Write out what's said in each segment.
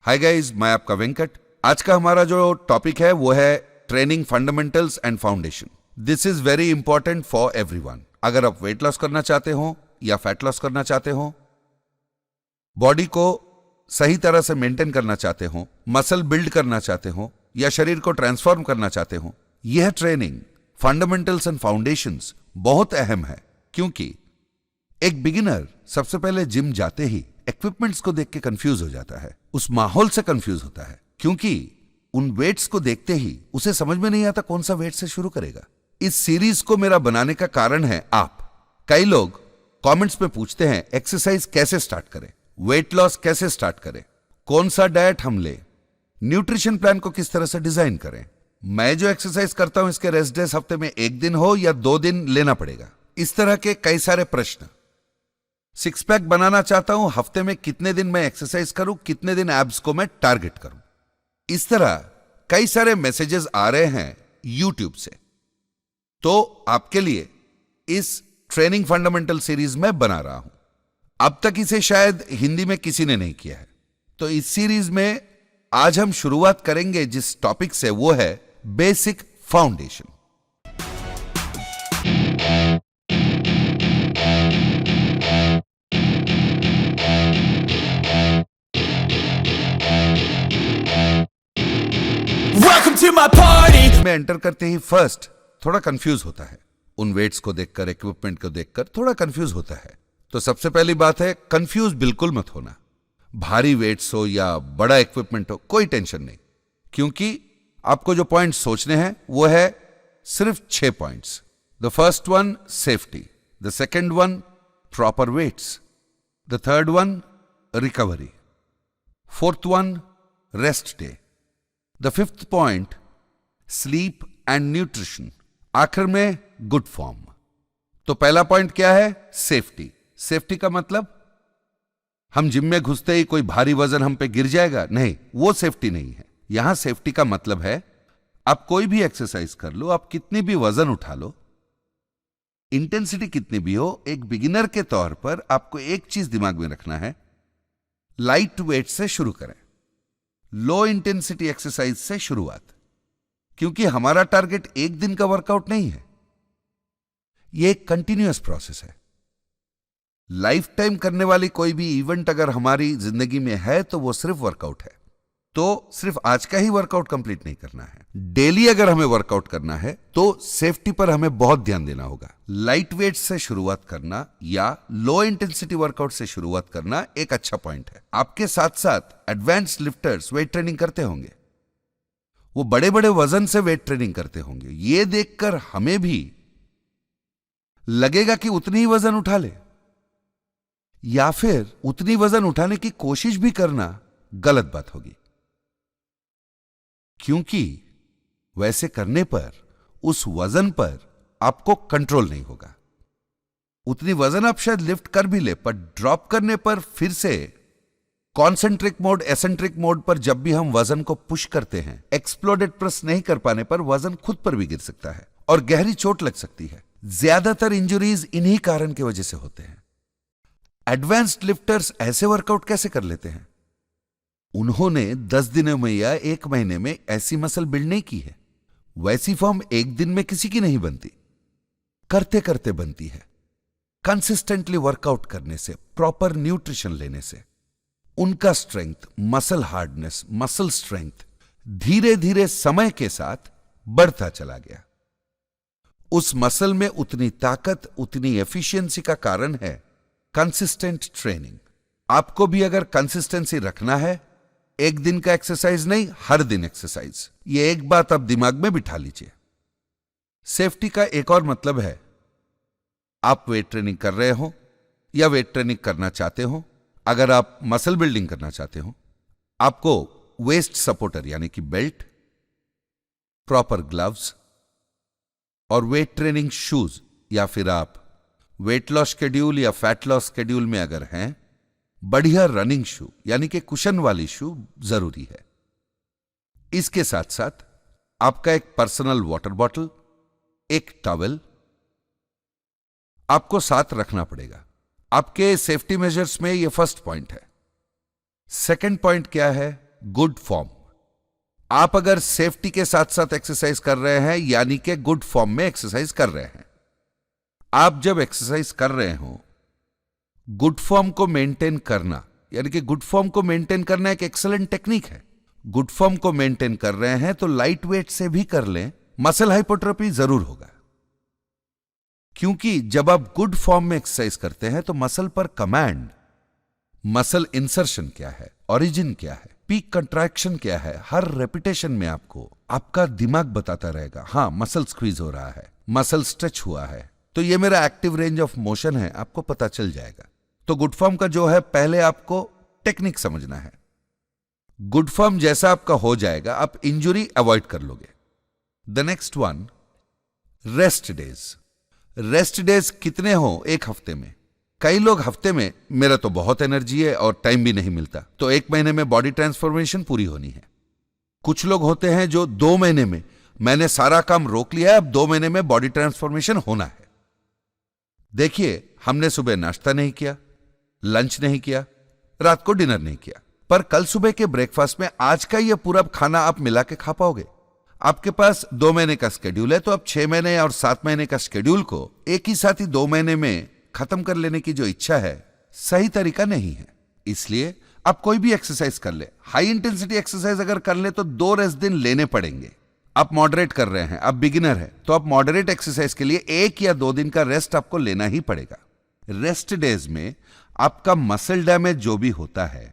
Hi guys, मैं आपका वेंकट। आज का हमारा जो टॉपिक है वो है training fundamentals and foundation. This is very important for everyone. अगर आप वेट लॉस करना चाहते हो या फैट लॉस करना चाहते हो, बॉडी को सही तरह से मेंटेन करना चाहते हो, मसल बिल्ड करना चाहते हो या शरीर को ट्रांसफॉर्म करना चाहते हो, यह ट्रेनिंग फंडामेंटल्स एंड फाउंडेशंस बहुत अहम है। क्योंकि एक बिगिनर सबसे पहले जिम जाते ही इक्विपमेंट्स को देख के कंफ्यूज हो जाता है, उस माहौल से कंफ्यूज होता है, क्योंकि उन वेट्स को देखते ही उसे समझ में नहीं आता कौन सा वेट से शुरू करेगा। इस सीरीज को मेरा बनाने का कारण है आप। कई लोग कमेंट्स में पूछते हैं एक्सरसाइज कैसे स्टार्ट करें, वेट लॉस कैसे स्टार्ट करें, कौन सा डाइट हम ले, न्यूट्रिशन प्लान को किस तरह से डिजाइन करें, मैं जो एक्सरसाइज करता हूं इसके रेस्ट डेज हफ्ते में 1 दिन हो या 2 दिन लेना पड़ेगा। इस तरह के कई सारे प्रश्न। सिक्स पैक बनाना चाहता हूं, हफ्ते में कितने दिन मैं एक्सरसाइज करूं, कितने दिन एब्स को मैं टारगेट करूं। इस तरह कई सारे मैसेजेस आ रहे हैं यूट्यूब से। तो आपके लिए इस ट्रेनिंग फंडामेंटल सीरीज में बना रहा हूं। अब तक इसे शायद हिंदी में किसी ने नहीं किया है। तो इस सीरीज में आज हम शुरुआत करेंगे जिस टॉपिक से, वो है basic foundation. Welcome to my party. में एंटर करते ही फर्स्ट थोड़ा कंफ्यूज होता है, उन वेट्स को देखकर, इक्विपमेंट को देखकर थोड़ा कंफ्यूज होता है। तो सबसे पहली बात है, कंफ्यूज बिल्कुल मत होना। भारी वेट्स हो या बड़ा इक्विपमेंट हो, कोई टेंशन नहीं, क्योंकि आपको जो पॉइंट सोचने हैं वो है सिर्फ 6 points. The first one safety, the second one proper weights, the third one recovery, fourth one rest day, the fifth point sleep and nutrition, आखिर में गुड फॉर्म। तो पहला पॉइंट क्या है? सेफ्टी। सेफ्टी का मतलब हम जिम में घुसते ही कोई भारी वजन हम पे गिर जाएगा, नहीं, वो सेफ्टी नहीं है। यहां सेफ्टी का मतलब है आप कोई भी एक्सरसाइज कर लो, आप कितनी भी वजन उठा लो, इंटेंसिटी कितनी भी हो, एक बिगिनर के तौर पर आपको एक चीज दिमाग में रखना है, लाइट वेट से शुरू करें, लो इंटेंसिटी एक्सरसाइज से शुरुआत। क्योंकि हमारा टारगेट एक दिन का वर्कआउट नहीं है, यह एक कंटिन्यूअस प्रोसेस है। लाइफ टाइम करने वाली कोई भी इवेंट अगर हमारी जिंदगी में है तो वो सिर्फ वर्कआउट है। तो सिर्फ आज का ही वर्कआउट कंप्लीट नहीं करना है, डेली अगर हमें वर्कआउट करना है तो सेफ्टी पर हमें बहुत ध्यान देना होगा। लाइट वेट से शुरुआत करना या लो इंटेंसिटी वर्कआउट से शुरुआत करना एक अच्छा पॉइंट है। आपके साथ साथ एडवांस लिफ्टर्स वेट ट्रेनिंग करते होंगे, वो बड़े बड़े वजन से वेट ट्रेनिंग करते होंगे। ये देखकर हमें भी लगेगा कि उतनी ही वजन उठा ले, या फिर उतनी वजन उठाने की कोशिश भी करना गलत बात होगी, क्योंकि वैसे करने पर उस वजन पर आपको कंट्रोल नहीं होगा। उतनी वजन आप शायद लिफ्ट कर भी ले, पर ड्रॉप करने पर फिर से कॉन्सेंट्रिक मोड, एसेंट्रिक मोड पर जब भी हम वजन को पुश करते हैं, एक्सप्लोडेड प्रेस नहीं कर पाने पर वजन खुद पर भी गिर सकता है और गहरी चोट लग सकती है। ज्यादातर इंजरीज इन्हीं कारण की वजह से होते हैं। एडवांस्ड लिफ्टर्स ऐसे वर्कआउट कैसे कर लेते हैं? उन्होंने 10 दिनों में या 1 महीने में ऐसी मसल बिल्ड नहीं की है। वैसी फॉर्म एक दिन में किसी की नहीं बनती, करते करते बनती है। कंसिस्टेंटली वर्कआउट करने से, प्रॉपर न्यूट्रिशन लेने से उनका strength, muscle hardness, muscle strength धीरे धीरे समय के साथ बढ़ता चला गया। उस मसल में उतनी ताकत, उतनी एफिशिएंसी का कारण है कंसिस्टेंट ट्रेनिंग। आपको भी अगर कंसिस्टेंसी रखना है, एक दिन का एक्सरसाइज नहीं, हर दिन एक्सरसाइज, ये एक बात आप दिमाग में बिठा लीजिए। सेफ्टी का एक और मतलब है, आप वेट ट्रेनिंग कर रहे हो या वेट ट्रेनिंग करना चाहते हो, अगर आप मसल बिल्डिंग करना चाहते हो, आपको वेस्ट सपोर्टर यानी कि बेल्ट, प्रॉपर ग्लव्स और वेट ट्रेनिंग शूज, या फिर आप वेट लॉस शेड्यूल या फैट लॉस शेड्यूल में अगर हैं, बढ़िया रनिंग शू यानी कि कुशन वाली शू जरूरी है। इसके साथ साथ आपका एक पर्सनल वाटर बॉटल, एक टॉवेल आपको साथ रखना पड़ेगा। आपके सेफ्टी मेजर्स में यह फर्स्ट पॉइंट है। सेकंड पॉइंट क्या है? Good form. आप अगर सेफ्टी के साथ साथ एक्सरसाइज कर रहे हैं यानी कि गुड फॉर्म में एक्सरसाइज कर रहे हैं। आप जब एक्सरसाइज कर रहे हो, गुड फॉर्म को मेंटेन करना, यानी कि गुड फॉर्म को मेंटेन करना एक एक्सीलेंट टेक्निक है। गुड फॉर्म को मेंटेन कर रहे हैं तो लाइट वेट से भी कर लें, मसल हाइपोट्रोफी जरूर होगा। क्योंकि जब आप गुड फॉर्म में एक्सरसाइज करते हैं तो मसल पर कमांड, मसल इंसर्शन क्या है, ओरिजिन क्या है, पीक कंट्रैक्शन क्या है, हर रेपिटेशन में आपको आपका दिमाग बताता रहेगा, हां मसल स्क्वीज हो रहा है, मसल स्ट्रेच हुआ है, तो ये मेरा एक्टिव रेंज ऑफ मोशन है, आपको पता चल जाएगा। तो गुड फॉर्म का जो है, पहले आपको टेक्निक समझना है। गुड फॉर्म जैसा आपका हो जाएगा, आप इंजुरी अवॉइड कर लोगे। The next one, rest days. Rest days कितने हो एक हफ्ते में? कई लोग हफ्ते में, मेरा तो बहुत एनर्जी है और टाइम भी नहीं मिलता, तो 1 महीने में बॉडी ट्रांसफॉर्मेशन पूरी होनी है। कुछ लोग होते हैं जो 2 महीने में, मैंने सारा काम रोक लिया है, अब 2 महीने में बॉडी ट्रांसफॉर्मेशन होना है। देखिए, हमने सुबह नाश्ता नहीं किया, लंच नहीं किया, रात को डिनर नहीं किया, पर कल सुबह के ब्रेकफास्ट में आज का यह पूरा खाना आप मिला के खा पाओगे? आपके पास 2 महीने का स्केड्यूल है, तो अब 6 महीने और 7 महीने का स्केड्यूल को एक ही साथ ही 2 महीने में खत्म कर लेने की जो इच्छा है, सही तरीका नहीं है। इसलिए आप कोई भी एक्सरसाइज कर ले, हाई इंटेंसिटी एक्सरसाइज अगर कर ले तो 2 रेस्ट दिन लेने पड़ेंगे। आप मॉडरेट कर रहे हैं, आप बिगिनर है, तो आप मॉडरेट एक्सरसाइज के लिए 1 या 2 दिन का रेस्ट आपको लेना ही पड़ेगा। रेस्ट डेज में आपका मसल डैमेज जो भी होता है,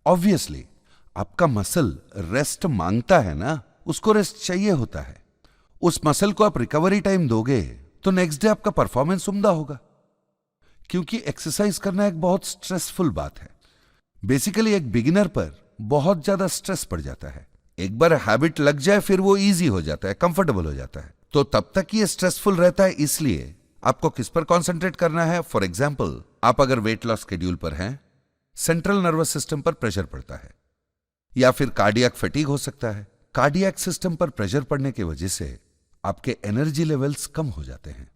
ऑब्वियसली आपका मसल रेस्ट मांगता है ना, उसको रेस्ट चाहिए होता है। उस मसल को आप रिकवरी टाइम दोगे तो नेक्स्ट डे आपका परफॉर्मेंस उम्दा होगा। क्योंकि एक्सरसाइज करना एक बहुत स्ट्रेसफुल बात है। बेसिकली एक बिगिनर पर बहुत ज्यादा स्ट्रेस पड़ जाता है। एक बार हैबिट लग जाए फिर वो इजी हो जाता है, कंफर्टेबल हो जाता है, तो तब तक ये स्ट्रेसफुल रहता है। इसलिए आपको किस पर कॉन्सेंट्रेट करना है? फॉर एग्जाम्पल, आप अगर वेट लॉस शेड्यूल पर हैं, सेंट्रल नर्वस सिस्टम पर प्रेशर पड़ता है, या फिर कार्डियक फटीग हो सकता है। कार्डियक सिस्टम पर प्रेशर पड़ने की वजह से आपके एनर्जी लेवल्स कम हो जाते हैं।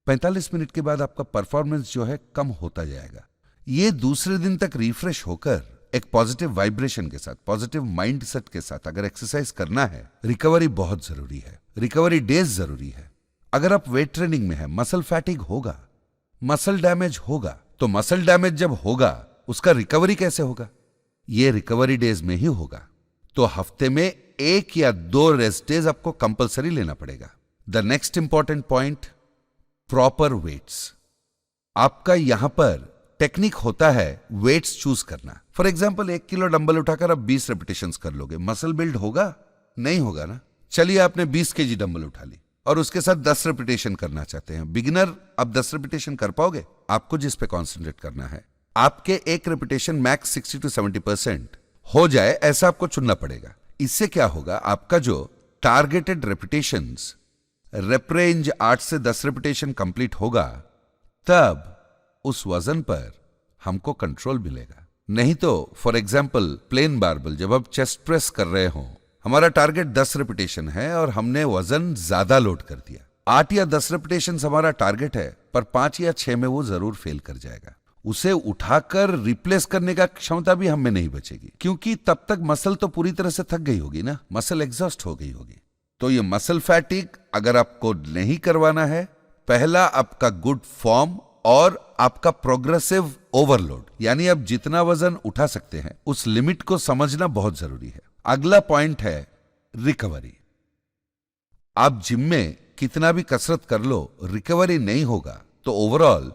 45 मिनट के बाद आपका परफॉर्मेंस जो है कम होता जाएगा। ये दूसरे दिन तक रिफ्रेश होकर एक पॉजिटिव वाइब्रेशन के साथ, पॉजिटिव माइंड सेट के साथ अगर एक्सरसाइज करना है, रिकवरी बहुत जरूरी है, रिकवरी डेज जरूरी है। अगर आप वेट ट्रेनिंग में है, मसल फैटिग होगा, मसल डैमेज होगा, तो मसल डैमेज जब होगा उसका रिकवरी कैसे होगा? ये रिकवरी डेज में ही होगा। तो हफ्ते में 1 या 2 रेस्ट डेज आपको कंपलसरी लेना पड़ेगा। The next important point, proper weights. आपका यहां पर टेक्निक होता है वेट्स चूज करना। फॉर एग्जाम्पल, 1 किलो डंबल उठाकर आप 20 रेपिटेशंस कर लोगे, मसल बिल्ड होगा? नहीं होगा ना। चलिए, आपने 20 केजी डंबल उठा ली और उसके साथ 10 रेपिटेशन करना चाहते हैं। बिगिनर, अब 10 रेपिटेशन कर पाओगे? आपको जिस पे कॉन्सेंट्रेट करना है, आपके एक रेपिटेशन मैक्स 60 to 70% हो जाए, ऐसा आपको चुनना पड़ेगा। इससे क्या होगा, आपका जो टारगेटेड रेपिटेशंस, रेप रेंज 8 से 10 रेपिटेशन कंप्लीट होगा, तब उस वजन पर हमको कंट्रोल मिलेगा। नहीं तो फॉर एग्जाम्पल, प्लेन बारबल जब आप चेस्ट प्रेस कर रहे हो, हमारा टारगेट 10 रेपिटेशन है और हमने वजन ज्यादा लोड कर दिया। 8 या 10 रेपिटेशन हमारा टारगेट है, पर 5 या 6 में वो जरूर फेल कर जाएगा। उसे उठाकर रिप्लेस करने का क्षमता भी हमें नहीं बचेगी, क्योंकि तब तक मसल तो पूरी तरह से थक गई होगी ना, मसल एग्जॉस्ट हो गई होगी। तो ये मसल फैटिग अगर आपको नहीं करवाना है, पहला आपका गुड फॉर्म और आपका प्रोग्रेसिव ओवरलोड, यानी आप जितना वजन उठा सकते हैं उस लिमिट को समझना बहुत जरूरी है। अगला पॉइंट है रिकवरी। आप जिम में कितना भी कसरत कर लो, रिकवरी नहीं होगा तो ओवरऑल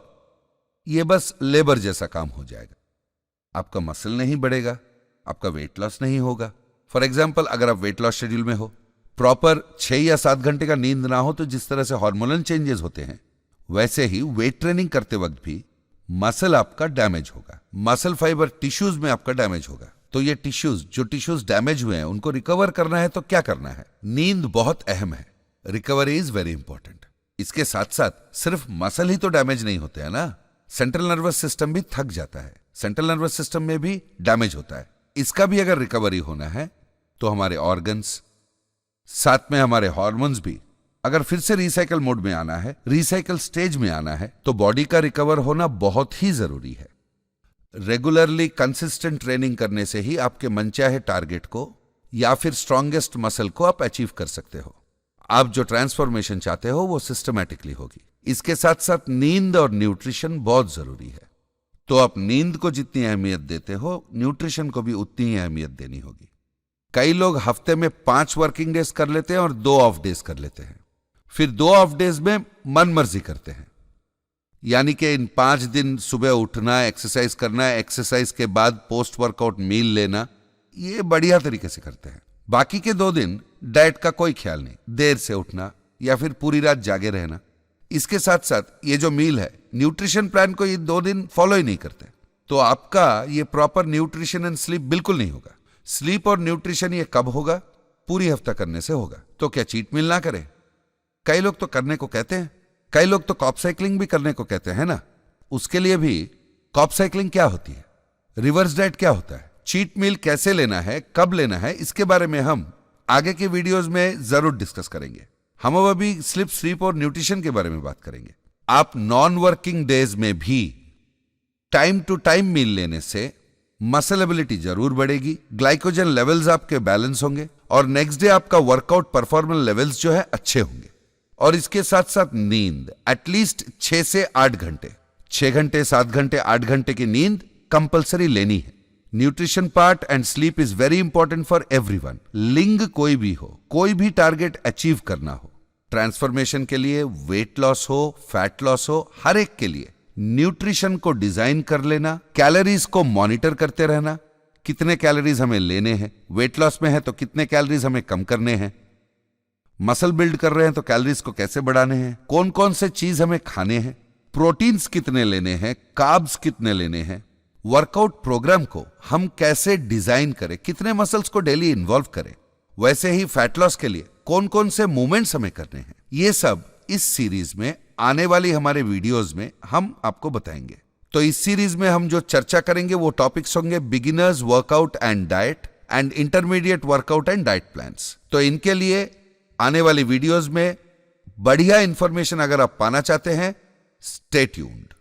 ये बस लेबर जैसा काम हो जाएगा। आपका मसल नहीं बढ़ेगा, आपका वेट लॉस नहीं होगा। फॉर एग्जाम्पल, अगर आप वेट लॉस शेड्यूल में हो, प्रॉपर 6 या 7 घंटे का नींद ना हो, तो जिस तरह से हार्मोनल चेंजेस होते हैं, वैसे ही वेट ट्रेनिंग करते वक्त भी मसल आपका डैमेज होगा, मसल फाइबर टिश्यूज में आपका डैमेज होगा। तो ये जो टिश्यूज डैमेज हुए हैं, उनको रिकवर करना है तो क्या करना है? नींद बहुत अहम है, रिकवरी इज वेरी इंपॉर्टेंट। इसके साथ साथ सिर्फ मसल ही तो डैमेज नहीं होते हैं ना, सेंट्रल नर्वस सिस्टम भी थक जाता है, सेंट्रल नर्वस सिस्टम में भी डैमेज होता है। इसका भी अगर रिकवरी होना है तो हमारे ऑर्गन्स, साथ में हमारे हार्मोन्स भी अगर फिर से रिसाइकल मोड में आना है, रिसाइकल स्टेज में आना है, तो बॉडी का रिकवर होना बहुत ही जरूरी है। रेगुलरली कंसिस्टेंट ट्रेनिंग करने से ही आपके मनचाहे टारगेट को या फिर स्ट्रॉन्गेस्ट मसल को आप अचीव कर सकते हो। आप जो ट्रांसफॉर्मेशन चाहते हो वो सिस्टमैटिकली होगी। इसके साथ साथ नींद और न्यूट्रिशन बहुत जरूरी है। तो आप नींद को जितनी अहमियत देते हो, न्यूट्रिशन को भी उतनी ही अहमियत देनी होगी। कई लोग हफ्ते में 5 वर्किंग डेज कर लेते हैं और 2 ऑफ डेज कर लेते हैं। फिर 2 ऑफ डेज में मन मर्जी करते हैं, यानी कि इन 5 दिन सुबह उठना, एक्सरसाइज करना, एक्सरसाइज के बाद पोस्ट वर्कआउट मील लेना, ये बढ़िया तरीके से करते हैं। बाकी के 2 दिन डाइट का कोई ख्याल नहीं, देर से उठना या फिर पूरी रात जागे रहना। इसके साथ साथ ये जो मील है, न्यूट्रिशन प्लान को ये 2 दिन फॉलो ही नहीं करते, तो आपका ये प्रॉपर न्यूट्रिशन एंड स्लीप बिल्कुल नहीं होगा। स्लीप और न्यूट्रिशन ये कब होगा? पूरी हफ्ता करने से होगा। तो क्या चीट मील ना करें? कई लोग तो करने को कहते हैं, कई लोग तो कॉप साइकिलिंग भी करने को कहते हैं ना। उसके लिए भी कॉप साइकिलिंग क्या होती है, रिवर्स डाइट क्या होता है, चीट मील कैसे लेना है, कब लेना है, इसके बारे में हम आगे के वीडियोस में जरूर डिस्कस करेंगे। हम अब अभी स्लिप, स्लीप और न्यूट्रिशन के बारे में बात करेंगे। आप नॉन वर्किंग डेज में भी टाइम टू टाइम मील लेने से मसल एबिलिटी जरूर बढ़ेगी, ग्लाइकोजन लेवल्स आपके बैलेंस होंगे और नेक्स्ट डे आपका वर्कआउट परफॉर्मेंस लेवल्स जो है अच्छे होंगे। और इसके साथ साथ नींद एटलीस्ट 6 से 8 घंटे, 6 घंटे, 7 घंटे, 8 घंटे की नींद कंपलसरी लेनी है। Nutrition part and sleep is very important for everyone. लिंग कोई भी हो, कोई भी टारगेट अचीव करना हो, ट्रांसफॉर्मेशन के लिए, वेट लॉस हो, फैट लॉस हो, हर एक के लिए न्यूट्रिशन को डिजाइन कर लेना, कैलोरीज को मॉनिटर करते रहना, कितने कैलोरीज हमें लेने हैं, वेट लॉस में है तो कितने कैलोरीज हमें कम करने हैं, मसल बिल्ड कर रहे हैं तो कैलोरीज को कैसे बढ़ाने हैं, कौन कौन से चीज हमें खाने हैं, प्रोटीन्स कितने लेने हैं, कार्ब्स कितने लेने हैं, वर्कआउट प्रोग्राम को हम कैसे डिजाइन करें, कितने मसल्स को डेली इन्वॉल्व करें, वैसे ही फैट लॉस के लिए कौन कौन से मूवमेंट्स हमें करने हैं, ये सब इस सीरीज में आने वाली हमारे वीडियोस में हम आपको बताएंगे। तो इस सीरीज में हम जो चर्चा करेंगे वो टॉपिक्स होंगे beginners workout and diet and intermediate workout and diet plans. तो इनके लिए आने वाली वीडियोस में बढ़िया इंफॉर्मेशन अगर आप पाना चाहते हैं, स्टे ट्यून्ड।